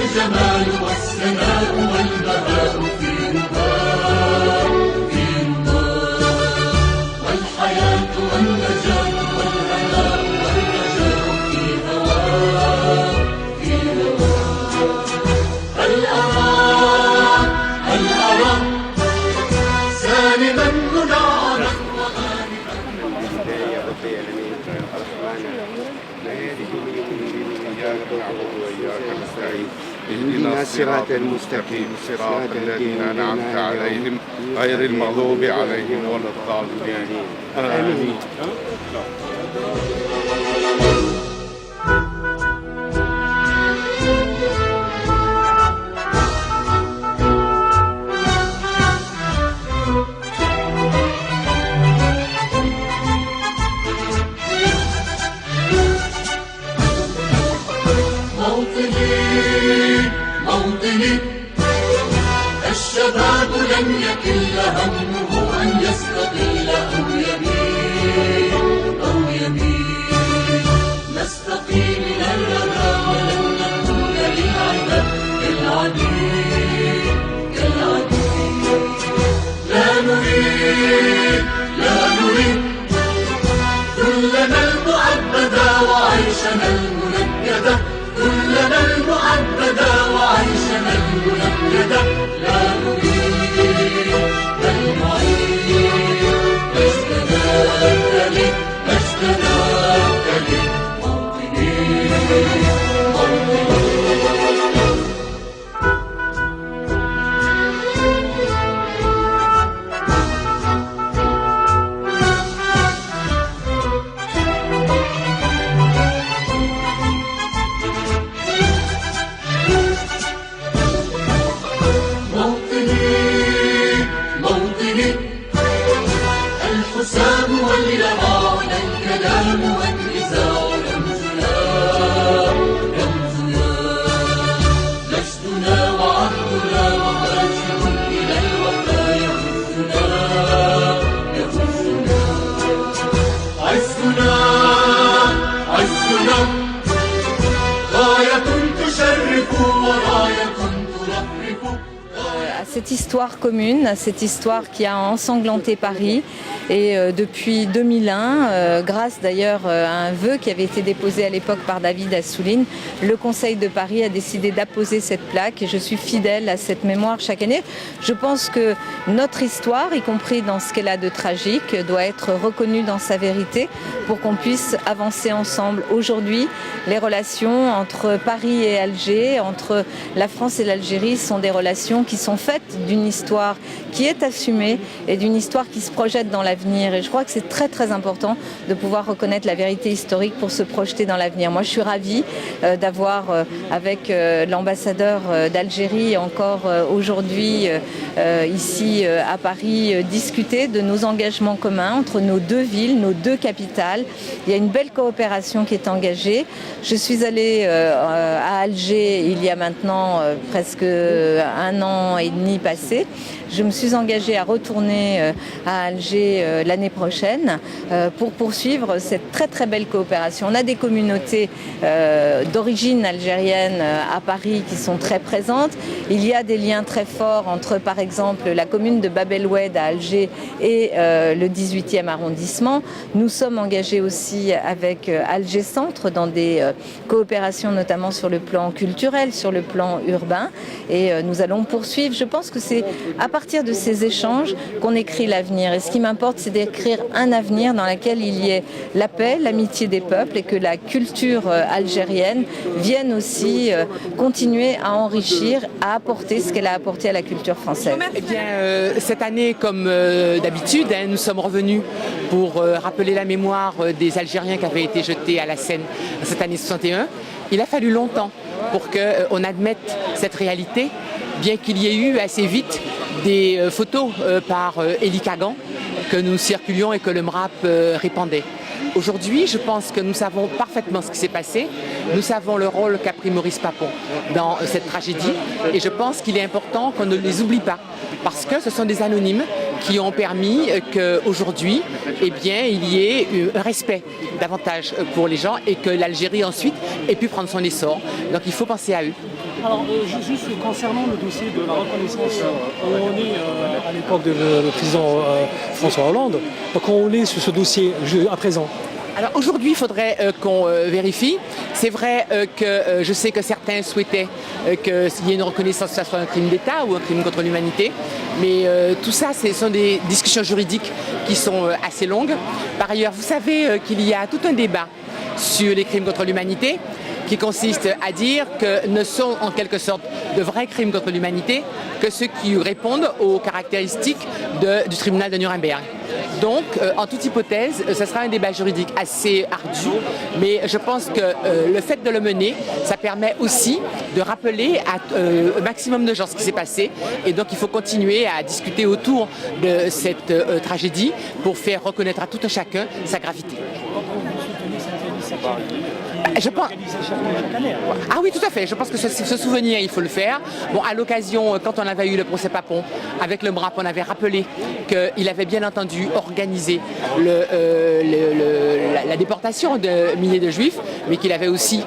الجمال والسناء والبهاء في نهار في نهار والحياة والنجاة والهناء والرجاء في هواه في هواه هل أرى سالما منعما اهدنا الصراط المستقيم صراط الذين أنعمت عليهم غير المغضوب عليهم ولا الضالين آمين. موطني الشباب لن يكل همه أن يستقل أو يميل نستقيم إلى الردى ولن نكون للعبيد لا نريد ذلنا المعبدا وعيشنا المنكدا كلنا المعبدا وعيشنا المنكدا لا نريد بل نعيد مجدنا التالي موطني الحسام واليرى والكلام والنزاع رمزنا مجدنا وعهدنا وخارج إلى الوفاء يهزنا عزنا غاية تشرف وراية ترفرف. À cette histoire commune, à cette histoire qui a ensanglanté Paris. Et depuis 2001, grâce d'ailleurs à un vœu qui avait été déposé à l'époque par David Assouline, le Conseil de Paris a décidé d'apposer cette plaque et je suis fidèle à cette mémoire chaque année. Je pense que notre histoire, y compris dans ce qu'elle a de tragique, doit être reconnue dans sa vérité pour qu'on puisse avancer ensemble. Aujourd'hui, les relations entre Paris et Alger, entre la France et l'Algérie sont des relations qui sont faites d'une histoire qui est assumée et d'une histoire qui se projette dans l'avenir. Et je crois que c'est très très important de pouvoir reconnaître la vérité historique pour se projeter dans l'avenir. Moi je suis ravie d'avoir avec l'ambassadeur d'Algérie encore aujourd'hui ici à Paris discuté de nos engagements communs entre nos deux villes, nos deux capitales. Il y a une belle coopération qui est engagée. Je suis allée à Alger il y a maintenant presque 1 an et demi passé. Je me suis engagée à retourner à Alger l'année prochaine pour poursuivre cette très très belle coopération. On a des communautés d'origine algérienne à Paris qui sont très présentes. Il y a des liens très forts entre par exemple la commune de Bab el-Oued à Alger et le 18e arrondissement. Nous sommes engagés aussi avec Alger Centre dans des coopérations notamment sur le plan culturel, sur le plan urbain et nous allons poursuivre. Je pense que c'est à partir de ces échanges qu'on écrit l'avenir. Et ce qui m'importe, c'est d'écrire un avenir dans lequel il y ait la paix, l'amitié des peuples et que la culture algérienne vienne aussi continuer à enrichir, à apporter ce qu'elle a apporté à la culture française. Eh bien, cette année, comme d'habitude, nous sommes revenus pour rappeler la mémoire des Algériens qui avaient été jetés à la Seine cette année 61. Il a fallu longtemps pour qu'on admette cette réalité, bien qu'il y ait eu assez vite des photos par Élie Kagan que nous circulions et que le MRAP répandait. Aujourd'hui, je pense que nous savons parfaitement ce qui s'est passé. Nous savons le rôle qu'a pris Maurice Papon dans cette tragédie. Et je pense qu'il est important qu'on ne les oublie pas. Parce que ce sont des anonymes qui ont permis qu'aujourd'hui, eh bien, il y ait un respect davantage pour les gens et que l'Algérie ensuite ait pu prendre son essor. Donc il faut penser à eux. Alors, juste concernant le dossier de la reconnaissance, où on est à l'époque du président François Hollande, quand on est sur ce dossier à présent. Alors aujourd'hui, il faudrait qu'on vérifie. C'est vrai que je sais que certains souhaitaient qu'il y ait une reconnaissance, que ce soit un crime d'État ou un crime contre l'humanité. Mais tout ça, ce sont des discussions juridiques qui sont assez longues. Par ailleurs, vous savez qu'il y a tout un débat sur les crimes contre l'humanité qui consiste à dire que ne sont en quelque sorte de vrais crimes contre l'humanité que ceux qui répondent aux caractéristiques du tribunal de Nuremberg. Donc, en toute hypothèse, ce sera un débat juridique assez ardu, mais je pense que le fait de le mener, ça permet aussi de rappeler au maximum de gens ce qui s'est passé. Et donc, il faut continuer à discuter autour de cette tragédie pour faire reconnaître à tout un chacun sa gravité. Je pense... Ah oui, tout à fait. Je pense que ce souvenir, il faut le faire. Bon, à l'occasion, quand on avait eu le procès Papon, avec le MRAP, on avait rappelé qu'il avait bien entendu organisé la déportation de milliers de Juifs, mais qu'il avait aussi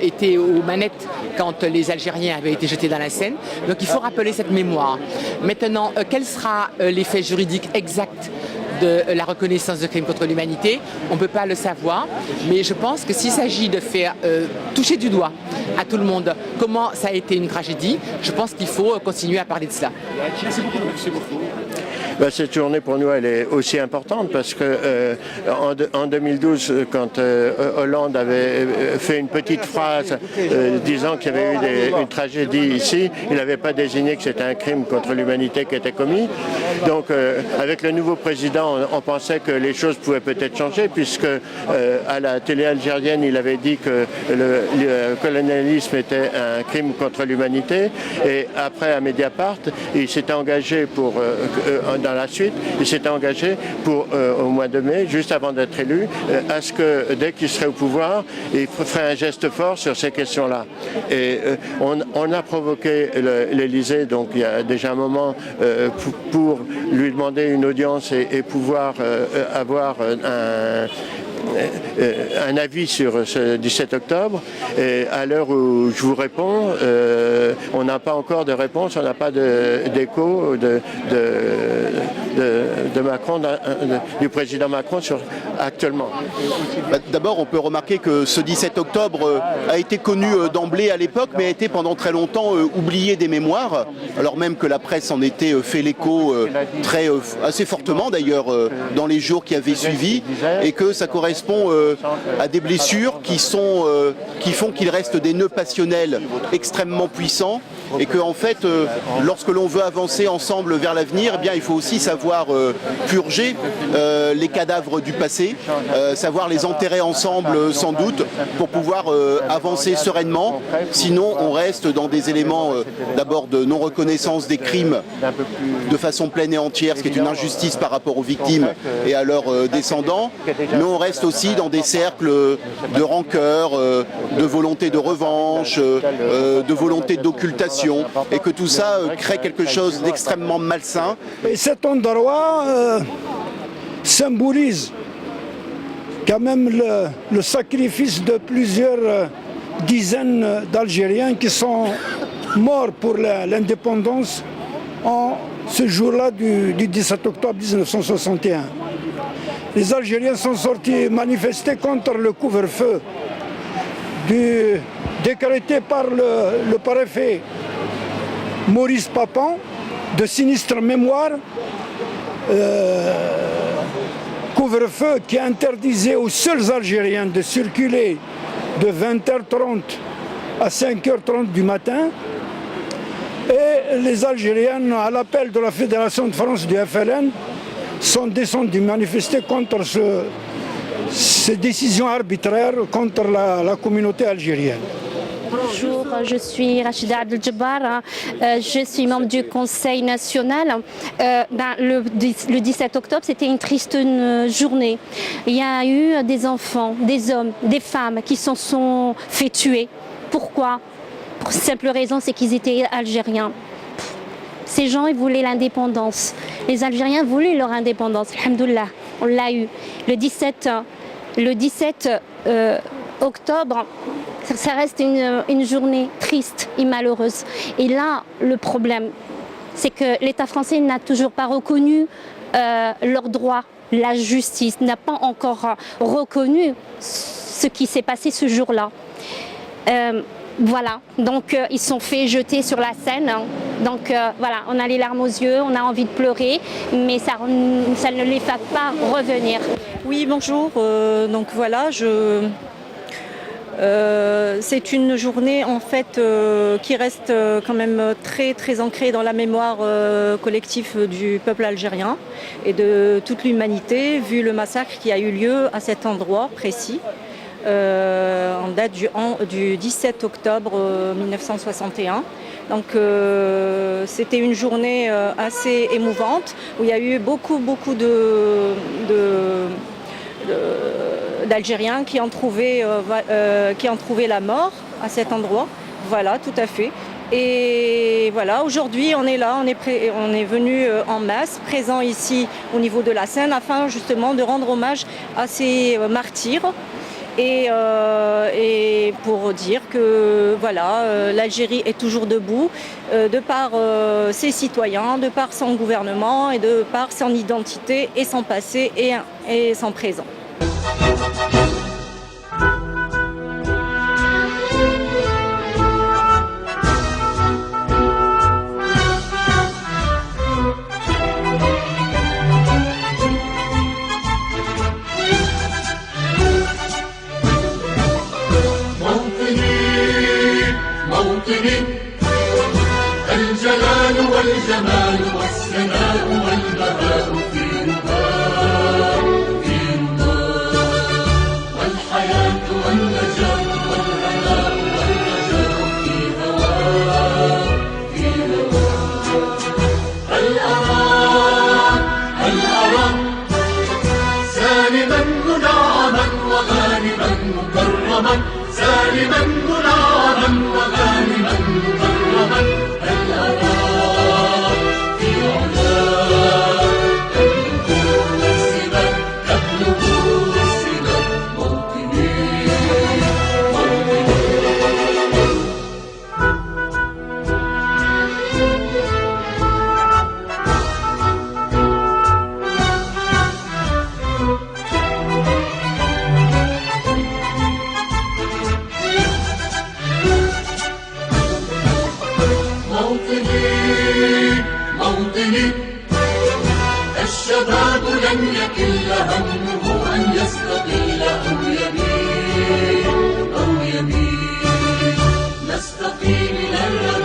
été aux manettes quand les Algériens avaient été jetés dans la Seine. Donc il faut rappeler cette mémoire. Maintenant, quel sera l'effet juridique exact de la reconnaissance de crimes contre l'humanité? On ne peut pas le savoir, mais je pense que s'il s'agit de faire toucher du doigt à tout le monde comment ça a été une tragédie, je pense qu'il faut continuer à parler de cela. Merci beaucoup. Cette journée pour nous elle est aussi importante parce que en 2012 quand Hollande avait fait une petite phrase disant qu'il y avait eu une tragédie ici, il n'avait pas désigné que c'était un crime contre l'humanité qui était commis. Donc avec le nouveau président on pensait que les choses pouvaient peut-être changer puisque à la télé algérienne il avait dit que le colonialisme était un crime contre l'humanité et après à Mediapart il s'était engagé pour dans la suite, il s'était engagé pour, au mois de mai, juste avant d'être élu, à ce que dès qu'il serait au pouvoir, il ferait un geste fort sur ces questions-là. Et on a provoqué l'Élysée, donc il y a déjà un moment, pour lui demander une audience et pouvoir avoir un avis sur ce 17 octobre. Et à l'heure où je vous réponds, on n'a pas encore de réponse, on n'a pas d'écho de Macron, du président Macron actuellement. D'abord, on peut remarquer que ce 17 octobre a été connu d'emblée à l'époque, mais a été pendant très longtemps oublié des mémoires, alors même que la presse en était fait l'écho assez fortement d'ailleurs dans les jours qui avaient suivi, et que ça correspond à des blessures qui font qu'il reste des nœuds passionnels extrêmement puissants, et que en fait, lorsque l'on veut avancer ensemble vers l'avenir, eh bien, il faut aussi savoir purger les cadavres du passé, savoir les enterrer ensemble sans doute, pour pouvoir avancer sereinement. Sinon, on reste dans des éléments d'abord de non-reconnaissance des crimes de façon pleine et entière, ce qui est une injustice par rapport aux victimes et à leurs descendants, mais on reste aussi dans des cercles de rancœur, de volonté de revanche, de volonté d'occultation, et que tout ça crée quelque chose d'extrêmement malsain. Et cet endroit symbolise quand même le sacrifice de plusieurs dizaines d'Algériens qui sont morts pour l'indépendance en ce jour-là du 17 octobre 1961. Les Algériens sont sortis manifester contre le couvre-feu décrété par le préfet Maurice Papon, de sinistre mémoire, couvre-feu qui interdisait aux seuls Algériens de circuler de 20h30 à 5h30 du matin. Et les Algériens, à l'appel de la Fédération de France du FLN, sont descendus manifester contre ces décisions arbitraires contre la communauté algérienne. Bonjour, je suis Rachida Abdel-Jabbar, je suis membre du Conseil national. Le 17 octobre, c'était une triste journée. Il y a eu des enfants, des hommes, des femmes qui se sont fait tuer. Pourquoi? Pour simple raison, c'est qu'ils étaient algériens. Ces gens, ils voulaient l'indépendance. Les Algériens voulaient leur indépendance. Alhamdoulilah, on l'a eu. Le 17 octobre, ça reste une journée triste et malheureuse. Et là, le problème, c'est que l'État français n'a toujours pas reconnu leurs droits. La justice n'a pas encore reconnu ce qui s'est passé ce jour-là. Voilà, donc ils sont fait jeter sur la scène. Donc voilà, on a les larmes aux yeux, on a envie de pleurer, mais ça ne les fait pas revenir. Oui, bonjour. Donc voilà, c'est une journée en fait qui reste quand même très très ancrée dans la mémoire collective du peuple algérien et de toute l'humanité, vu le massacre qui a eu lieu à cet endroit précis. En date du 17 octobre 1961. Donc c'était une journée assez émouvante où il y a eu beaucoup d'Algériens qui ont trouvé la mort à cet endroit. Voilà, tout à fait. Et voilà, aujourd'hui on est là, on est venu en masse, présent ici au niveau de la scène afin justement de rendre hommage à ces martyrs. Et pour dire que voilà, l'Algérie est toujours debout de par ses citoyens, de par son gouvernement et de par son identité et son passé et son présent. الجلال والجمال والسناء والبهاء في رضاه والحياة والنجاة والهناء والرجاء في هواه هل أراك سالما منعما وغانما مكرما سالما منعما وغانما مكرما هل أراك في علاك تبلغ السباق موطني موطني الشباب لن يكل همه أن يستقيل أو يميل نستقيل إلى الرمال